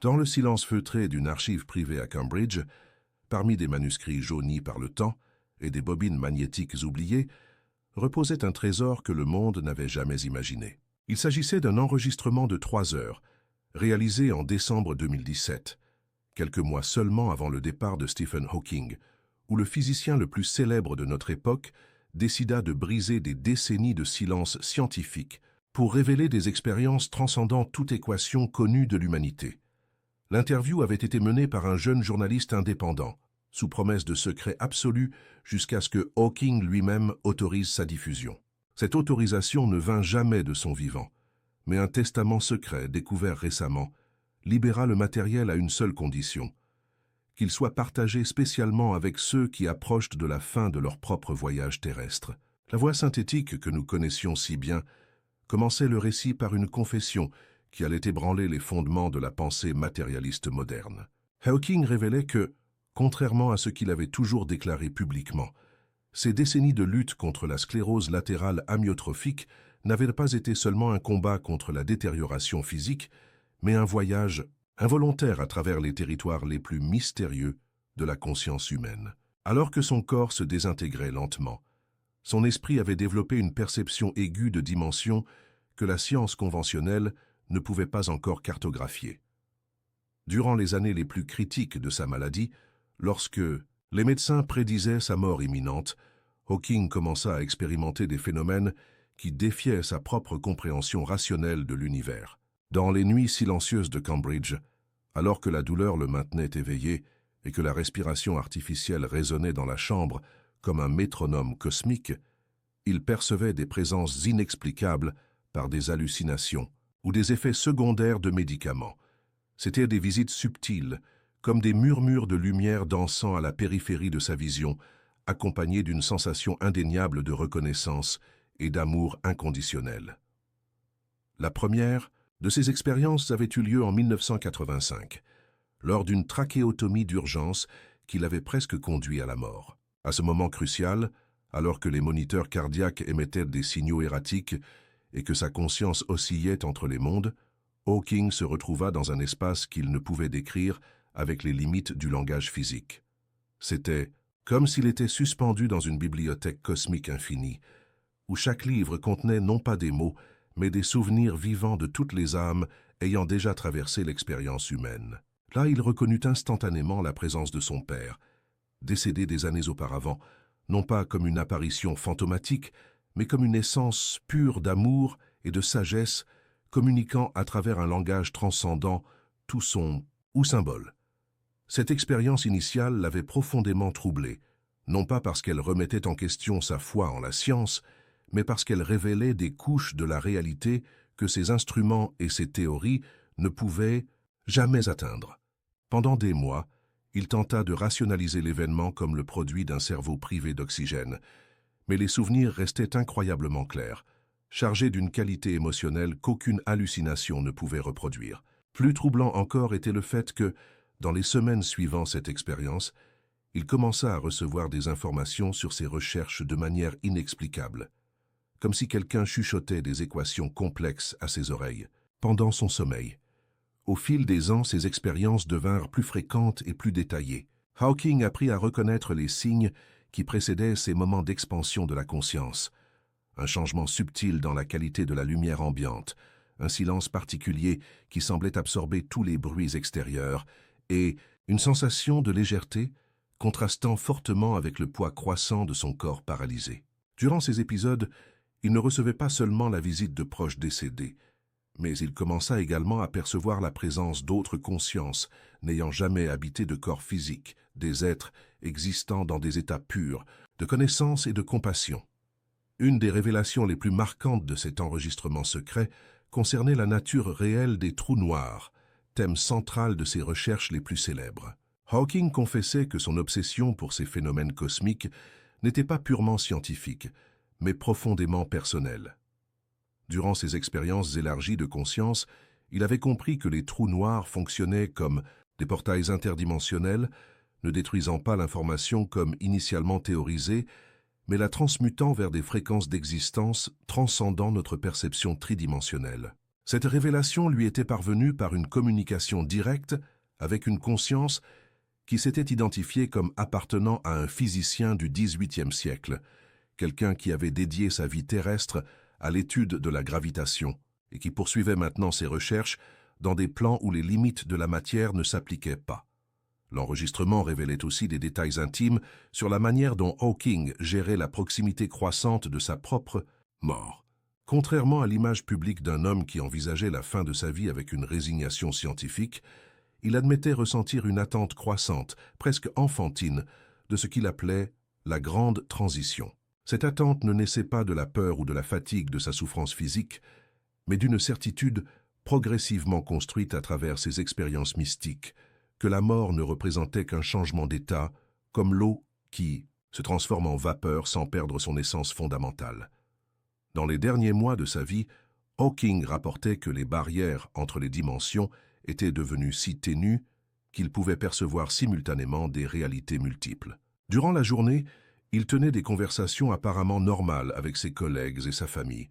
Dans le silence feutré d'une archive privée à Cambridge, parmi des manuscrits jaunis par le temps et des bobines magnétiques oubliées, reposait un trésor que le monde n'avait jamais imaginé. Il s'agissait d'un enregistrement de 3 heures, réalisé en décembre 2017, quelques mois seulement avant le départ de Stephen Hawking, où le physicien le plus célèbre de notre époque décida de briser des décennies de silence scientifique pour révéler des expériences transcendant toute équation connue de l'humanité. L'interview avait été menée par un jeune journaliste indépendant, sous promesse de secret absolu jusqu'à ce que Hawking lui-même autorise sa diffusion. Cette autorisation ne vint jamais de son vivant, mais un testament secret découvert récemment libéra le matériel à une seule condition, qu'il soit partagé spécialement avec ceux qui approchent de la fin de leur propre voyage terrestre. La voix synthétique que nous connaissions si bien commençait le récit par une confession qui allait ébranler les fondements de la pensée matérialiste moderne. Hawking révélait que, contrairement à ce qu'il avait toujours déclaré publiquement, ces décennies de lutte contre la sclérose latérale amyotrophique n'avaient pas été seulement un combat contre la détérioration physique, mais un voyage involontaire à travers les territoires les plus mystérieux de la conscience humaine. Alors que son corps se désintégrait lentement, son esprit avait développé une perception aiguë de dimensions que la science conventionnelle ne pouvait pas encore cartographier. Durant les années les plus critiques de sa maladie, lorsque les médecins prédisaient sa mort imminente, Hawking commença à expérimenter des phénomènes qui défiaient sa propre compréhension rationnelle de l'univers. Dans les nuits silencieuses de Cambridge, alors que la douleur le maintenait éveillé et que la respiration artificielle résonnait dans la chambre comme un métronome cosmique, il percevait des présences inexplicables par des hallucinations ou des effets secondaires de médicaments. C'étaient des visites subtiles, comme des murmures de lumière dansant à la périphérie de sa vision, accompagnés d'une sensation indéniable de reconnaissance et d'amour inconditionnel. La première de ces expériences avait eu lieu en 1985, lors d'une trachéotomie d'urgence qui l'avait presque conduit à la mort. À ce moment crucial, alors que les moniteurs cardiaques émettaient des signaux erratiques et que sa conscience oscillait entre les mondes, Hawking se retrouva dans un espace qu'il ne pouvait décrire avec les limites du langage physique. C'était comme s'il était suspendu dans une bibliothèque cosmique infinie, où chaque livre contenait non pas des mots, mais des souvenirs vivants de toutes les âmes ayant déjà traversé l'expérience humaine. Là, il reconnut instantanément la présence de son père, décédé des années auparavant, non pas comme une apparition fantomatique, mais comme une essence pure d'amour et de sagesse, communiquant à travers un langage transcendant tout son ou symbole. Cette expérience initiale l'avait profondément troublé, non pas parce qu'elle remettait en question sa foi en la science, mais parce qu'elle révélait des couches de la réalité que ses instruments et ses théories ne pouvaient jamais atteindre. Pendant des mois, il tenta de rationaliser l'événement comme le produit d'un cerveau privé d'oxygène, mais les souvenirs restaient incroyablement clairs, chargés d'une qualité émotionnelle qu'aucune hallucination ne pouvait reproduire. Plus troublant encore était le fait que, dans les semaines suivant cette expérience, il commença à recevoir des informations sur ses recherches de manière inexplicable, comme si quelqu'un chuchotait des équations complexes à ses oreilles, pendant son sommeil. Au fil des ans, ses expériences devinrent plus fréquentes et plus détaillées. Hawking apprit à reconnaître les signes qui précédaient ces moments d'expansion de la conscience. Un changement subtil dans la qualité de la lumière ambiante, un silence particulier qui semblait absorber tous les bruits extérieurs, et une sensation de légèreté contrastant fortement avec le poids croissant de son corps paralysé. Durant ces épisodes, il ne recevait pas seulement la visite de proches décédés, mais il commença également à percevoir la présence d'autres consciences n'ayant jamais habité de corps physique, des êtres existant dans des états purs, de connaissance et de compassion. Une des révélations les plus marquantes de cet enregistrement secret concernait la nature réelle des trous noirs, thème central de ses recherches les plus célèbres. Hawking confessait que son obsession pour ces phénomènes cosmiques n'était pas purement scientifique, mais profondément personnelle. Durant ses expériences élargies de conscience, il avait compris que les trous noirs fonctionnaient comme des portails interdimensionnels, ne détruisant pas l'information comme initialement théorisée, mais la transmutant vers des fréquences d'existence transcendant notre perception tridimensionnelle. Cette révélation lui était parvenue par une communication directe avec une conscience qui s'était identifiée comme appartenant à un physicien du XVIIIe siècle, quelqu'un qui avait dédié sa vie terrestre à l'étude de la gravitation et qui poursuivait maintenant ses recherches dans des plans où les limites de la matière ne s'appliquaient pas. L'enregistrement révélait aussi des détails intimes sur la manière dont Hawking gérait la proximité croissante de sa propre mort. Contrairement à l'image publique d'un homme qui envisageait la fin de sa vie avec une résignation scientifique, il admettait ressentir une attente croissante, presque enfantine, de ce qu'il appelait la grande transition. Cette attente ne naissait pas de la peur ou de la fatigue de sa souffrance physique, mais d'une certitude progressivement construite à travers ses expériences mystiques, que la mort ne représentait qu'un changement d'état, comme l'eau qui se transforme en vapeur sans perdre son essence fondamentale. Dans les derniers mois de sa vie, Hawking rapportait que les barrières entre les dimensions étaient devenues si ténues qu'il pouvait percevoir simultanément des réalités multiples. Durant la journée, il tenait des conversations apparemment normales avec ses collègues et sa famille,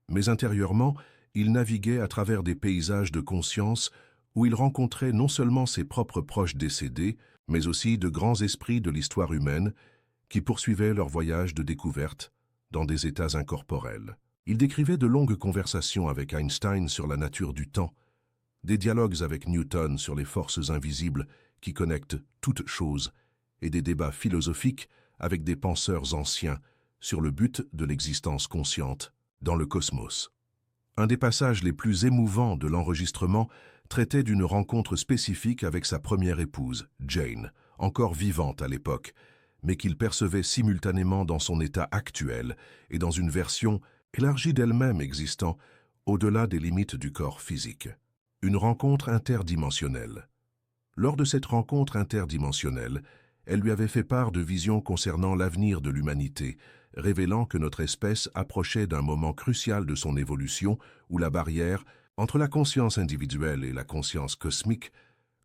mais intérieurement, il naviguait à travers des paysages de conscience où il rencontrait non seulement ses propres proches décédés, mais aussi de grands esprits de l'histoire humaine qui poursuivaient leur voyage de découverte dans des états incorporels. Il décrivait de longues conversations avec Einstein sur la nature du temps, des dialogues avec Newton sur les forces invisibles qui connectent toutes choses, et des débats philosophiques avec des penseurs anciens sur le but de l'existence consciente dans le cosmos. Un des passages les plus émouvants de l'enregistrement traitait d'une rencontre spécifique avec sa première épouse, Jane, encore vivante à l'époque, mais qu'il percevait simultanément dans son état actuel et dans une version élargie d'elle-même existant au-delà des limites du corps physique. Une rencontre interdimensionnelle. Lors de cette rencontre interdimensionnelle, elle lui avait fait part de visions concernant l'avenir de l'humanité, révélant que notre espèce approchait d'un moment crucial de son évolution où la barrière entre la conscience individuelle et la conscience cosmique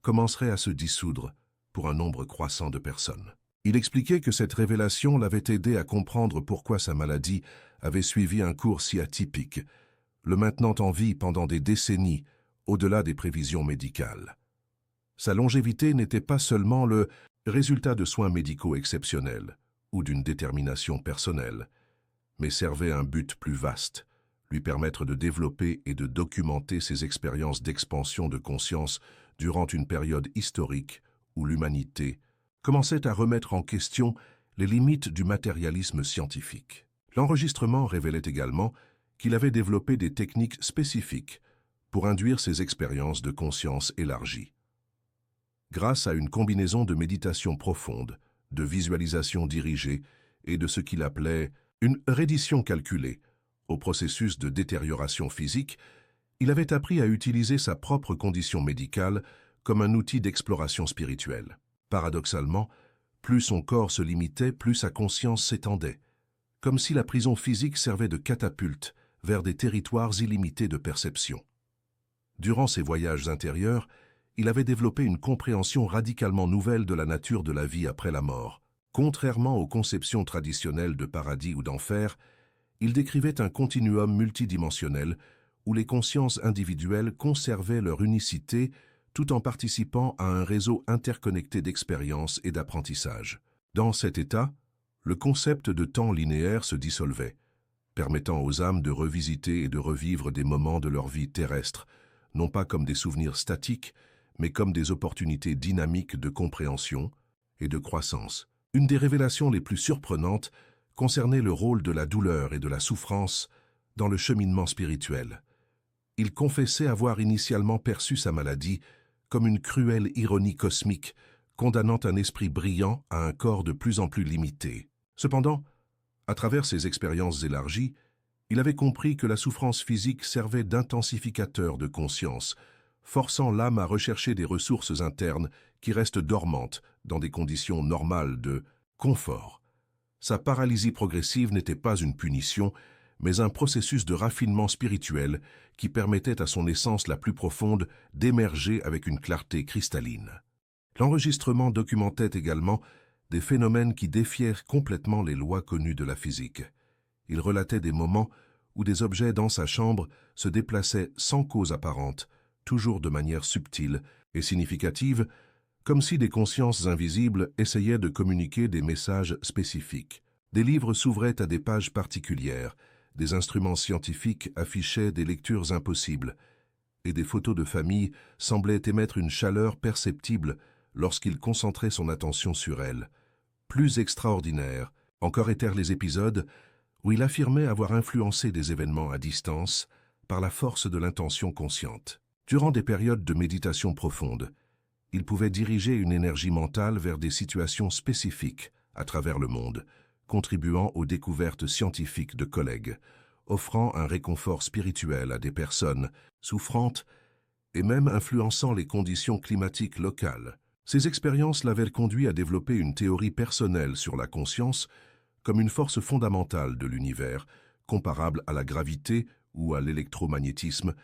commencerait à se dissoudre pour un nombre croissant de personnes. Il expliquait que cette révélation l'avait aidé à comprendre pourquoi sa maladie avait suivi un cours si atypique, le maintenant en vie pendant des décennies, au-delà des prévisions médicales. Sa longévité n'était pas seulement le résultat de soins médicaux exceptionnels ou d'une détermination personnelle, mais servait un but plus vaste, lui permettre de développer et de documenter ses expériences d'expansion de conscience durant une période historique où l'humanité commençait à remettre en question les limites du matérialisme scientifique. L'enregistrement révélait également qu'il avait développé des techniques spécifiques pour induire ses expériences de conscience élargies. Grâce à une combinaison de méditation profonde, de visualisation dirigée et de ce qu'il appelait une reddition calculée au processus de détérioration physique, il avait appris à utiliser sa propre condition médicale comme un outil d'exploration spirituelle. Paradoxalement, plus son corps se limitait, plus sa conscience s'étendait, comme si la prison physique servait de catapulte vers des territoires illimités de perception. Durant ses voyages intérieurs, il avait développé une compréhension radicalement nouvelle de la nature de la vie après la mort. Contrairement aux conceptions traditionnelles de paradis ou d'enfer, il décrivait un continuum multidimensionnel où les consciences individuelles conservaient leur unicité tout en participant à un réseau interconnecté d'expériences et d'apprentissage. Dans cet état, le concept de temps linéaire se dissolvait, permettant aux âmes de revisiter et de revivre des moments de leur vie terrestre, non pas comme des souvenirs statiques, mais comme des opportunités dynamiques de compréhension et de croissance. Une des révélations les plus surprenantes concernait le rôle de la douleur et de la souffrance dans le cheminement spirituel. Il confessait avoir initialement perçu sa maladie comme une cruelle ironie cosmique, condamnant un esprit brillant à un corps de plus en plus limité. Cependant, à travers ses expériences élargies, il avait compris que la souffrance physique servait d'intensificateur de conscience, forçant l'âme à rechercher des ressources internes qui restent dormantes dans des conditions normales de confort. Sa paralysie progressive n'était pas une punition, mais un processus de raffinement spirituel qui permettait à son essence la plus profonde d'émerger avec une clarté cristalline. L'enregistrement documentait également des phénomènes qui défièrent complètement les lois connues de la physique. Il relatait des moments où des objets dans sa chambre se déplaçaient sans cause apparente, toujours de manière subtile et significative, comme si des consciences invisibles essayaient de communiquer des messages spécifiques. Des livres s'ouvraient à des pages particulières, des instruments scientifiques affichaient des lectures impossibles, et des photos de famille semblaient émettre une chaleur perceptible lorsqu'il concentrait son attention sur elles. Plus extraordinaire encore étaient les épisodes où il affirmait avoir influencé des événements à distance par la force de l'intention consciente. Durant des périodes de méditation profonde, il pouvait diriger une énergie mentale vers des situations spécifiques à travers le monde, contribuant aux découvertes scientifiques de collègues, offrant un réconfort spirituel à des personnes souffrantes et même influençant les conditions climatiques locales. Ces expériences l'avaient conduit à développer une théorie personnelle sur la conscience comme une force fondamentale de l'univers, comparable à la gravité ou à l'électromagnétisme,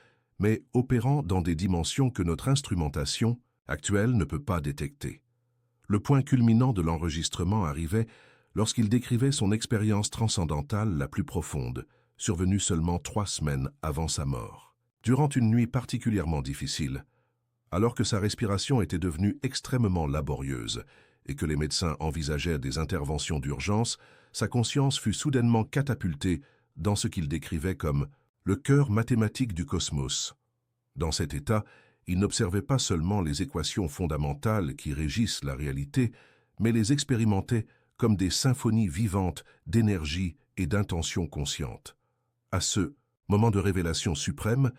mais opérant dans des dimensions que notre instrumentation actuelle ne peut pas détecter. Le point culminant de l'enregistrement arrivait lorsqu'il décrivait son expérience transcendantale la plus profonde, survenue seulement 3 semaines avant sa mort. Durant une nuit particulièrement difficile, alors que sa respiration était devenue extrêmement laborieuse et que les médecins envisageaient des interventions d'urgence, sa conscience fut soudainement catapultée dans ce qu'il décrivait comme le cœur mathématique du cosmos. Dans cet état, il n'observait pas seulement les équations fondamentales qui régissent la réalité, mais les expérimentait comme des symphonies vivantes d'énergie et d'intention consciente. À ce moment de révélation suprême,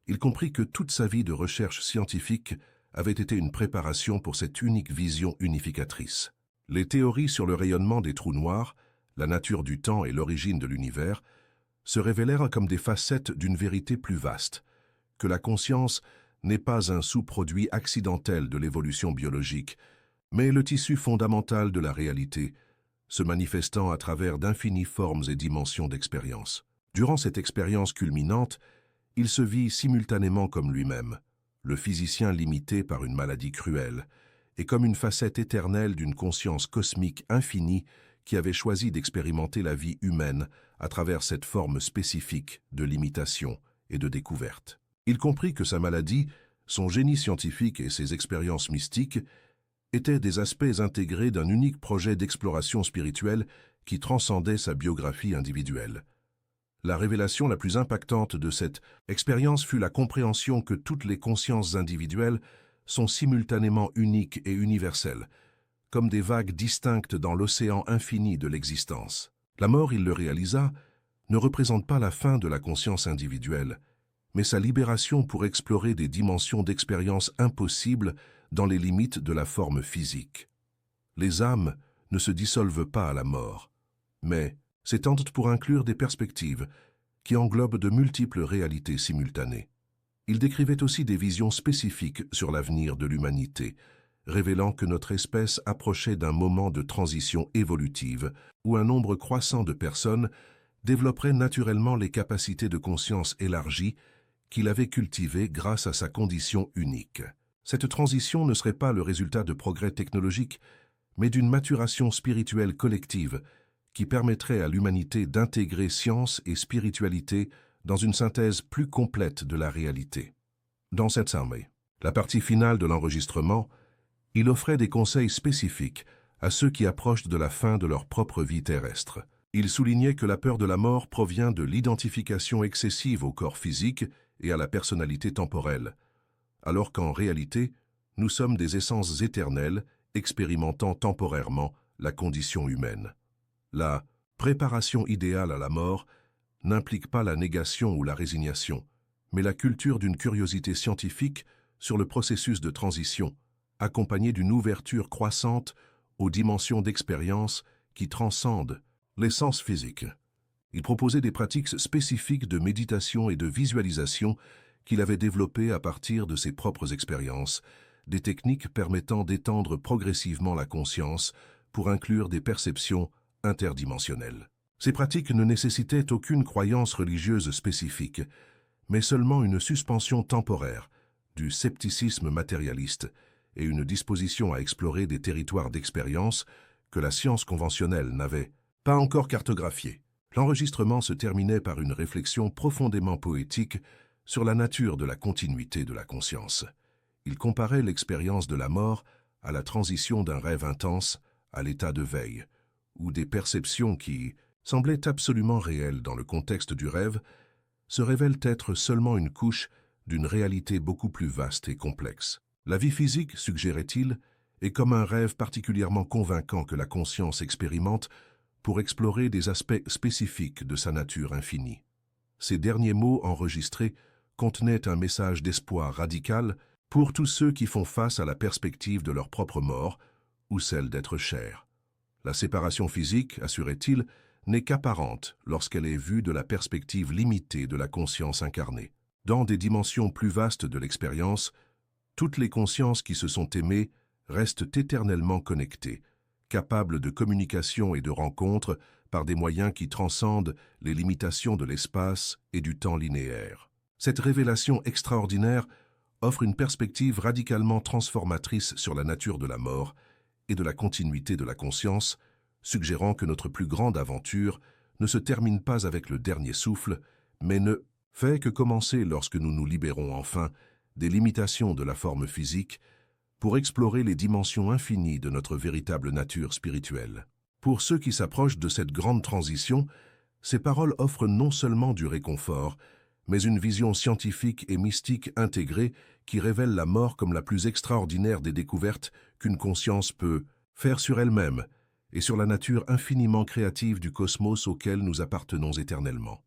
il comprit que toute sa vie de recherche scientifique avait été une préparation pour cette unique vision unificatrice. Les théories sur le rayonnement des trous noirs, la nature du temps et l'origine de l'univers, se révélèrent comme des facettes d'une vérité plus vaste, que la conscience n'est pas un sous-produit accidentel de l'évolution biologique, mais le tissu fondamental de la réalité, se manifestant à travers d'infinies formes et dimensions d'expérience. Durant cette expérience culminante, il se vit simultanément comme lui-même, le physicien limité par une maladie cruelle, et comme une facette éternelle d'une conscience cosmique infinie qui avait choisi d'expérimenter la vie humaine à travers cette forme spécifique de limitation et de découverte. Il comprit que sa maladie, son génie scientifique et ses expériences mystiques étaient des aspects intégrés d'un unique projet d'exploration spirituelle qui transcendait sa biographie individuelle. La révélation la plus impactante de cette expérience fut la compréhension que toutes les consciences individuelles sont simultanément uniques et universelles, comme des vagues distinctes dans l'océan infini de l'existence. La mort, il le réalisa, ne représente pas la fin de la conscience individuelle, mais sa libération pour explorer des dimensions d'expérience impossibles dans les limites de la forme physique. Les âmes ne se dissolvent pas à la mort, mais s'étendent pour inclure des perspectives qui englobent de multiples réalités simultanées. Il décrivait aussi des visions spécifiques sur l'avenir de l'humanité, révélant que notre espèce approchait d'un moment de transition évolutive où un nombre croissant de personnes développerait naturellement les capacités de conscience élargies qu'il avait cultivées grâce à sa condition unique. Cette transition ne serait pas le résultat de progrès technologiques, mais d'une maturation spirituelle collective qui permettrait à l'humanité d'intégrer science et spiritualité dans une synthèse plus complète de la réalité. Dans cette summary, la partie finale de l'enregistrement, il offrait des conseils spécifiques à ceux qui approchent de la fin de leur propre vie terrestre. Il soulignait que la peur de la mort provient de l'identification excessive au corps physique et à la personnalité temporelle, alors qu'en réalité, nous sommes des essences éternelles expérimentant temporairement la condition humaine. La préparation idéale à la mort n'implique pas la négation ou la résignation, mais la culture d'une curiosité scientifique sur le processus de transition, accompagnée d'une ouverture croissante aux dimensions d'expérience qui transcendent l'essence physique. Il proposait des pratiques spécifiques de méditation et de visualisation qu'il avait développées à partir de ses propres expériences, des techniques permettant d'étendre progressivement la conscience pour inclure des perceptions interdimensionnelles. Ces pratiques ne nécessitaient aucune croyance religieuse spécifique, mais seulement une suspension temporaire du scepticisme matérialiste et une disposition à explorer des territoires d'expérience que la science conventionnelle n'avait pas encore cartographiés. L'enregistrement se terminait par une réflexion profondément poétique sur la nature de la continuité de la conscience. Il comparait l'expérience de la mort à la transition d'un rêve intense à l'état de veille, où des perceptions qui semblaient absolument réelles dans le contexte du rêve se révèlent être seulement une couche d'une réalité beaucoup plus vaste et complexe. La vie physique, suggérait-il, est comme un rêve particulièrement convaincant que la conscience expérimente pour explorer des aspects spécifiques de sa nature infinie. Ces derniers mots enregistrés contenaient un message d'espoir radical pour tous ceux qui font face à la perspective de leur propre mort ou celle d'être chers. La séparation physique, assurait-il, n'est qu'apparente lorsqu'elle est vue de la perspective limitée de la conscience incarnée. Dans des dimensions plus vastes de l'expérience, toutes les consciences qui se sont aimées restent éternellement connectées, capables de communication et de rencontre par des moyens qui transcendent les limitations de l'espace et du temps linéaire. Cette révélation extraordinaire offre une perspective radicalement transformatrice sur la nature de la mort et de la continuité de la conscience, suggérant que notre plus grande aventure ne se termine pas avec le dernier souffle, mais ne fait que commencer lorsque nous nous libérons enfin des limitations de la forme physique pour explorer les dimensions infinies de notre véritable nature spirituelle. Pour ceux qui s'approchent de cette grande transition, ces paroles offrent non seulement du réconfort, mais une vision scientifique et mystique intégrée qui révèle la mort comme la plus extraordinaire des découvertes qu'une conscience peut faire sur elle-même et sur la nature infiniment créative du cosmos auquel nous appartenons éternellement.